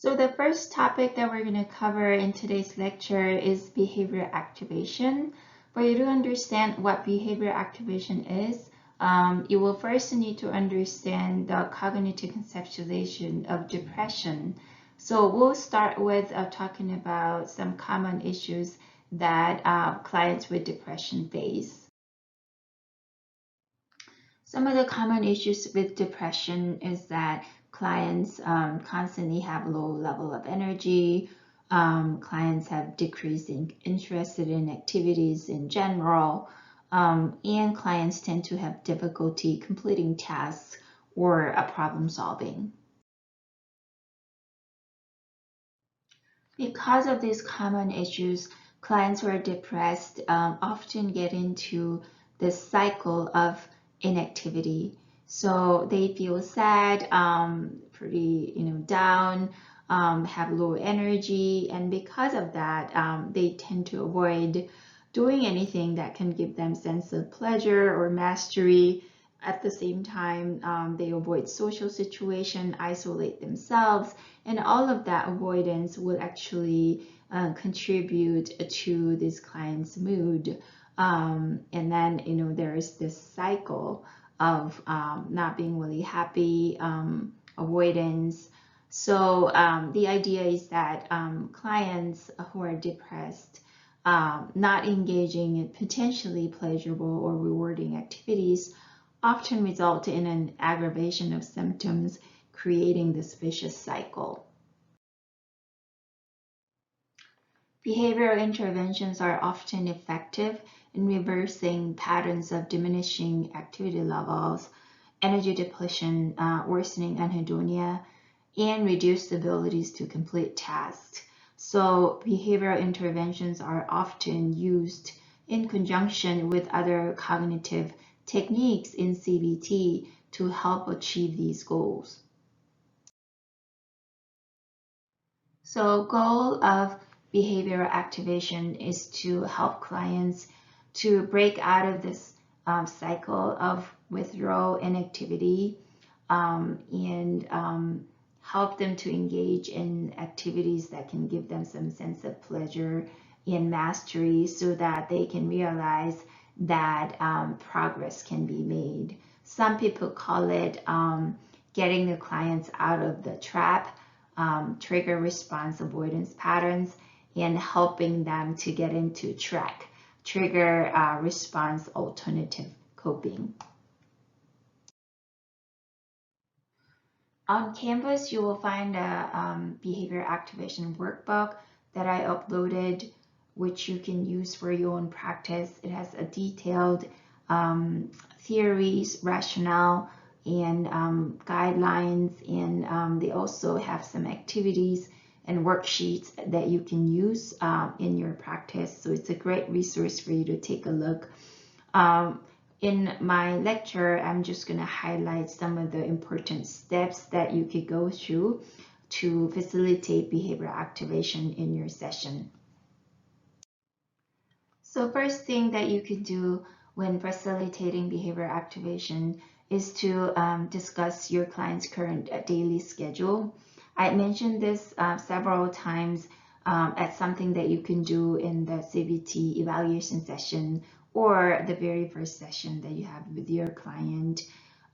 So the first topic that we're going to cover in today's lecture is behavior activation. For you to understand what behavior activation is, you will first need to understand the cognitive conceptualization of depression. So we'll start with talking about some common issues that clients with depression face. Some of the common issues with depression is that clients constantly have low level of energy. Clients have decreasing interest in activities in general, and clients tend to have difficulty completing tasks or problem solving. Because of these common issues, clients who are depressed often get into this cycle of inactivity. So they feel sad, pretty down, have low energy, and because of that, they tend to avoid doing anything that can give them sense of pleasure or mastery. At the same time, they avoid social situation, isolate themselves, and all of that avoidance will actually contribute to this client's mood. And then, there is this cycle of not being really happy, avoidance. So the idea is that clients who are depressed, not engaging in potentially pleasurable or rewarding activities often result in an aggravation of symptoms, creating this vicious cycle. Behavioral interventions are often effective in reversing patterns of diminishing activity levels, energy depletion, worsening anhedonia, and reduced abilities to complete tasks. So behavioral interventions are often used in conjunction with other cognitive techniques in CBT to help achieve these goals. So goal of behavioral activation is to help clients to break out of this cycle of withdrawal inactivity and help them to engage in activities that can give them some sense of pleasure and mastery so that they can realize that progress can be made. Some people call it getting the clients out of the trap, trigger response avoidance patterns, and helping them to get into track, trigger response alternative coping. On Canvas, you will find a behavior activation workbook that I uploaded, which you can use for your own practice. It has a detailed theories, rationale, and guidelines, and they also have some activities and worksheets that you can use in your practice. So it's a great resource for you to take a look. In my lecture, I'm just going to highlight some of the important steps that you could go through to facilitate behavior activation in your session. So first thing that you can do when facilitating behavior activation is to discuss your client's current daily schedule. I mentioned this several times as something that you can do in the CBT evaluation session or the very first session that you have with your client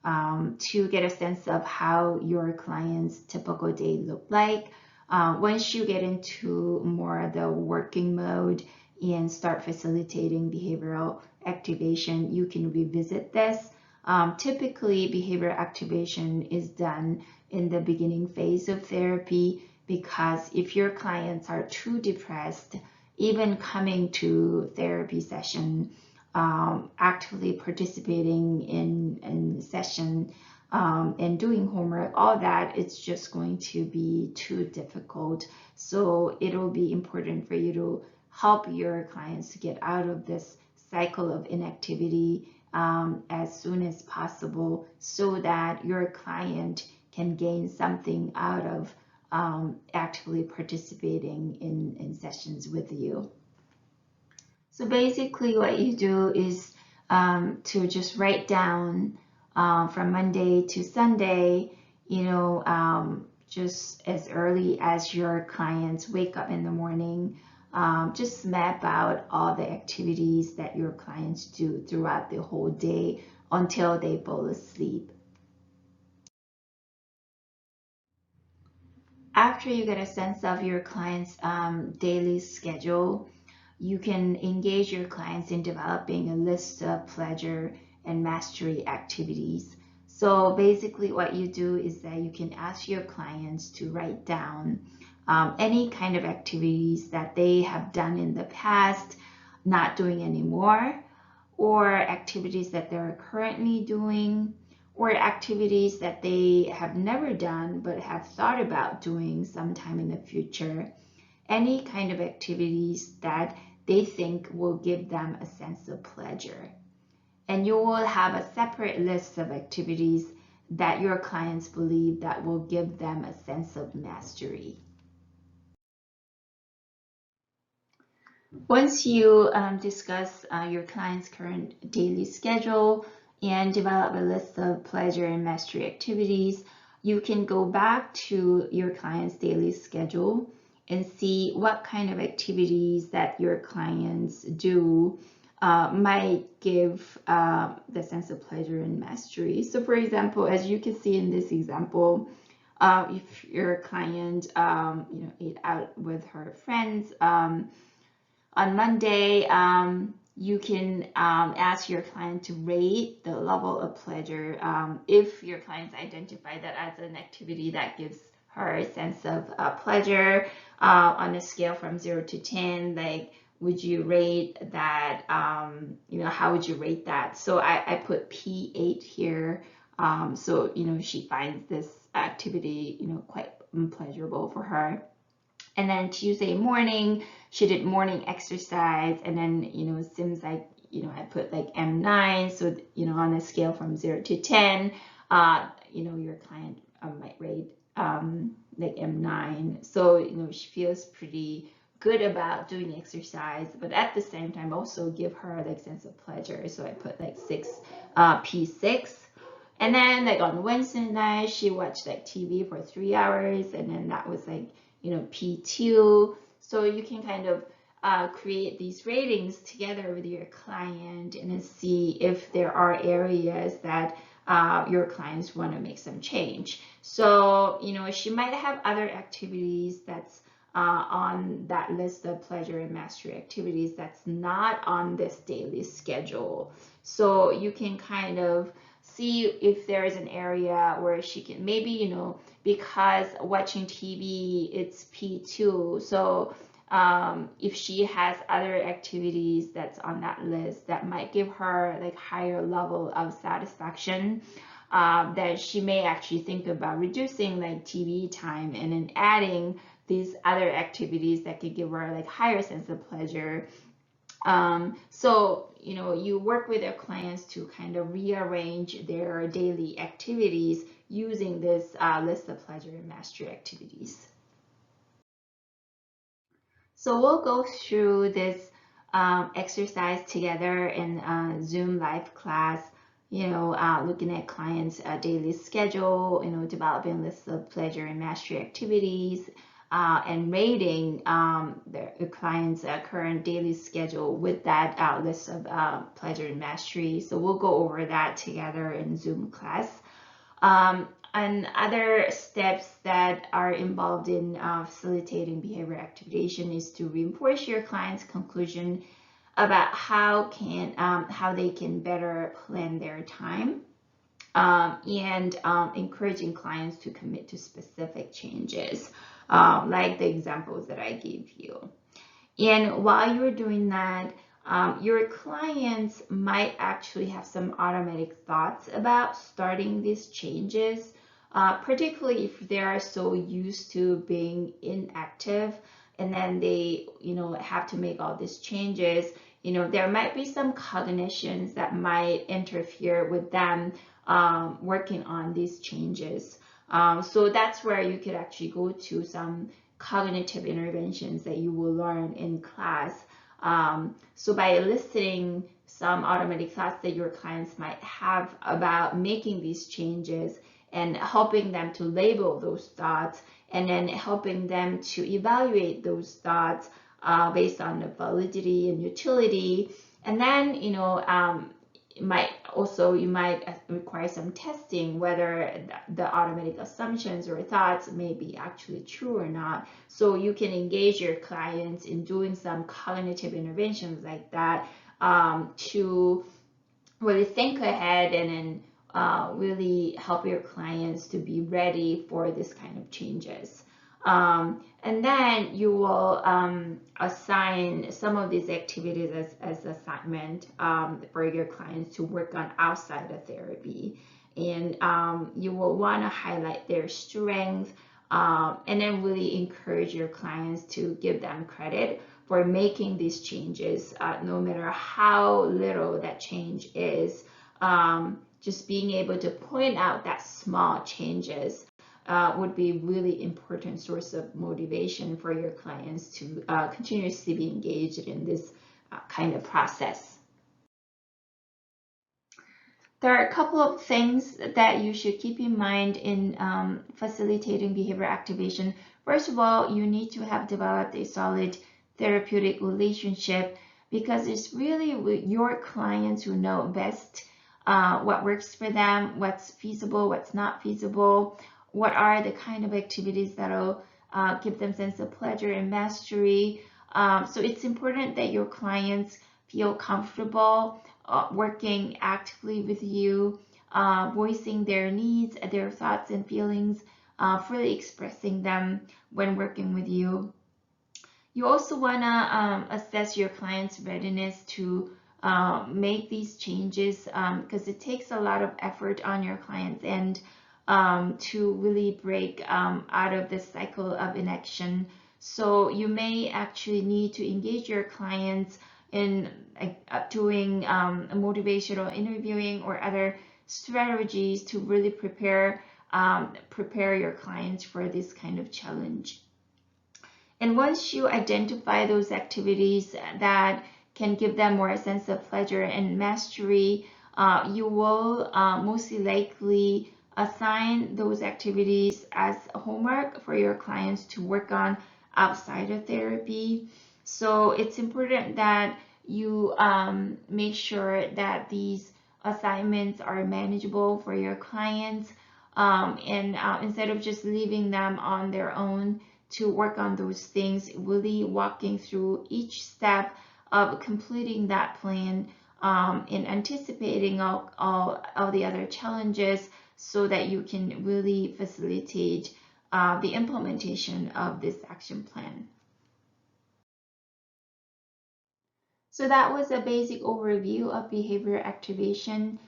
to get a sense of how your client's typical day look like. Once you get into more of the working mode and start facilitating behavioral activation, you can revisit this. Typically, behavior activation is done in the beginning phase of therapy because if your clients are too depressed, even coming to therapy session, actively participating in session and doing homework, all that, it's just going to be too difficult. So it'll be important for you to help your clients to get out of this cycle of inactivity as soon as possible so that your client can gain something out of actively participating in sessions with you. So basically what you do is to just write down from Monday to Sunday, just as early as your clients wake up in the morning. Just map out all the activities that your clients do throughout the whole day until they fall asleep. After you get a sense of your client's daily schedule, you can engage your clients in developing a list of pleasure and mastery activities. So basically what you do is that you can ask your clients to write down any kind of activities that they have done in the past, not doing anymore, or activities that they're currently doing, or activities that they have never done but have thought about doing sometime in the future. Any kind of activities that they think will give them a sense of pleasure. And you will have a separate list of activities that your clients believe that will give them a sense of mastery. Once you discuss your client's current daily schedule and develop a list of pleasure and mastery activities, you can go back to your client's daily schedule and see what kind of activities that your clients do might give the sense of pleasure and mastery. So for example, as you can see in this example, if your client ate out with her friends, on Monday, you can ask your client to rate the level of pleasure if your clients identify that as an activity that gives her a sense of pleasure on a scale from 0 to 10. Like, would you rate that? How would you rate that? So I put P8 here. So she finds this activity quite pleasurable for her. And then Tuesday morning, she did morning exercise, and then it seems like I put like M9. So on a scale from 0 to 10, your client might rate like M9. So she feels pretty good about doing exercise, but at the same time also give her like sense of pleasure. So I put like P6. And then like on Wednesday night, she watched like TV for 3 hours, and then that was like P2. So you can kind of create these ratings together with your client and then see if there are areas that your clients want to make some change. So she might have other activities that's on that list of pleasure and mastery activities that's not on this daily schedule. So you can kind of see if there is an area where she can maybe because watching TV it's P2. So if she has other activities that's on that list that might give her like higher level of satisfaction, that she may actually think about reducing like TV time and then adding these other activities that could give her like higher sense of pleasure. So you work with your clients to kind of rearrange their daily activities using this list of pleasure and mastery activities. So we'll go through this exercise together in Zoom live class, looking at clients' daily schedule, developing lists of pleasure and mastery activities, and rating the client's current daily schedule with that list of pleasure and mastery. So we'll go over that together in Zoom class. And other steps that are involved in facilitating behavior activation is to reinforce your client's conclusion about how they can better plan their time, and encouraging clients to commit to specific changes, like the examples that I gave you. And while you're doing that, your clients might actually have some automatic thoughts about starting these changes, particularly if they are so used to being inactive and then they have to make all these changes. There might be some cognitions that might interfere with them working on these changes. So that's where you could actually go to some cognitive interventions that you will learn in class. So by listing some automatic thoughts that your clients might have about making these changes and helping them to label those thoughts, and then helping them to evaluate those thoughts based on the validity and utility. And then, you might require some testing whether the automatic assumptions or thoughts may be actually true or not. So you can engage your clients in doing some cognitive interventions like that to really think ahead and then really help your clients to be ready for this kind of changes. And then you will assign some of these activities as assignment for your clients to work on outside of therapy. And you will want to highlight their strength and then really encourage your clients to give them credit for making these changes, no matter how little that change is. Just being able to point out that small changes would be really important source of motivation for your clients to continuously be engaged in this kind of process. There are a couple of things that you should keep in mind in facilitating behavior activation. First of all, you need to have developed a solid therapeutic relationship, because it's really your clients who know best what works for them, what's feasible, what's not feasible, what are the kind of activities that'll give them sense of pleasure and mastery. So it's important that your clients feel comfortable working actively with you, voicing their needs, their thoughts and feelings, freely expressing them when working with you. You also want to assess your client's readiness to make these changes, because it takes a lot of effort on your client's end to really break out of this cycle of inaction. So you may actually need to engage your clients in doing motivational interviewing or other strategies to really prepare your clients for this kind of challenge. And once you identify those activities that can give them more sense of pleasure and mastery, you will most likely assign those activities as homework for your clients to work on outside of therapy. So it's important that you make sure that these assignments are manageable for your clients, and instead of just leaving them on their own to work on those things, really walking through each step of completing that plan and anticipating all the other challenges, so that you can really facilitate the implementation of this action plan. So that was a basic overview of behavior activation.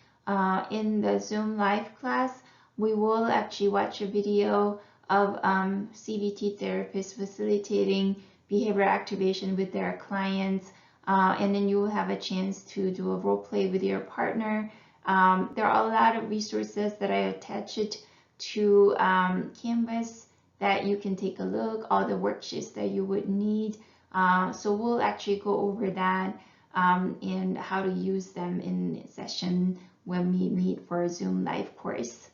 In the Zoom live class, we will actually watch a video of CBT therapists facilitating behavior activation with their clients, and then you will have a chance to do a role play with your partner. There are a lot of resources that I attached to Canvas that you can take a look, all the worksheets that you would need. So we'll actually go over that and how to use them in session when we meet for a Zoom live course.